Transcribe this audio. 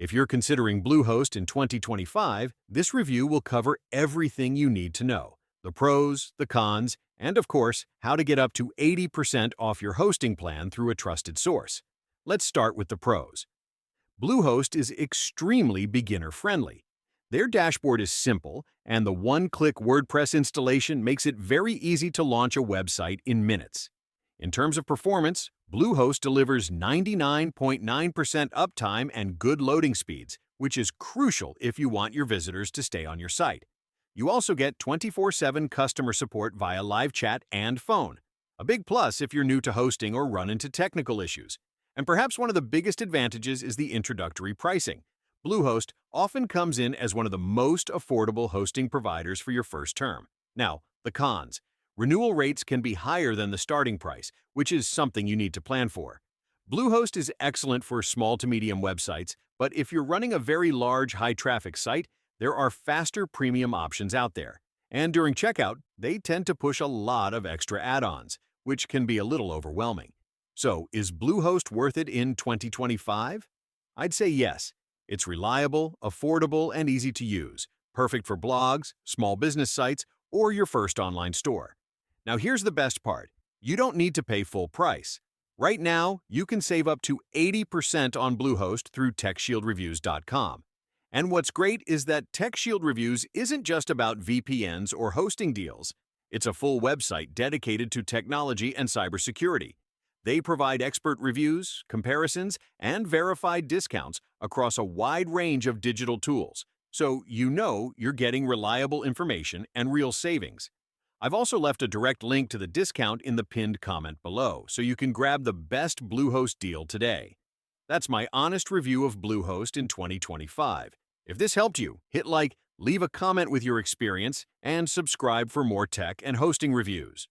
If you're considering Bluehost in 2025, this review will cover everything you need to know: the pros, the cons, and of course, how to get up to 80% off your hosting plan through a trusted source. Let's start with the pros. Bluehost is extremely beginner-friendly. Their dashboard is simple, and the one-click WordPress installation makes it very easy to launch a website in minutes. In terms of performance, Bluehost delivers 99.9% uptime and good loading speeds, which is crucial if you want your visitors to stay on your site. You also get 24/7 customer support via live chat and phone, a big plus if you're new to hosting or run into technical issues. And perhaps one of the biggest advantages is the introductory pricing. Bluehost often comes in as one of the most affordable hosting providers for your first term. Now, the cons. Renewal rates can be higher than the starting price, which is something you need to plan for. Bluehost is excellent for small to medium websites, but if you're running a very large, high-traffic site, there are faster premium options out there. And during checkout, they tend to push a lot of extra add-ons, which can be a little overwhelming. So, is Bluehost worth it in 2025? I'd say yes. It's reliable, affordable, and easy to use, perfect for blogs, small business sites, or your first online store. Now here's the best part. You don't need to pay full price. Right now, you can save up to 80% on Bluehost through TechShieldReviews.com. And what's great is that TechShield Reviews isn't just about VPNs or hosting deals. It's a full website dedicated to technology and cybersecurity. They provide expert reviews, comparisons, and verified discounts across a wide range of digital tools, so you know you're getting reliable information and real savings. I've also left a direct link to the discount in the pinned comment below, so you can grab the best Bluehost deal today. That's my honest review of Bluehost in 2025. If this helped you, hit like, leave a comment with your experience, and subscribe for more tech and hosting reviews.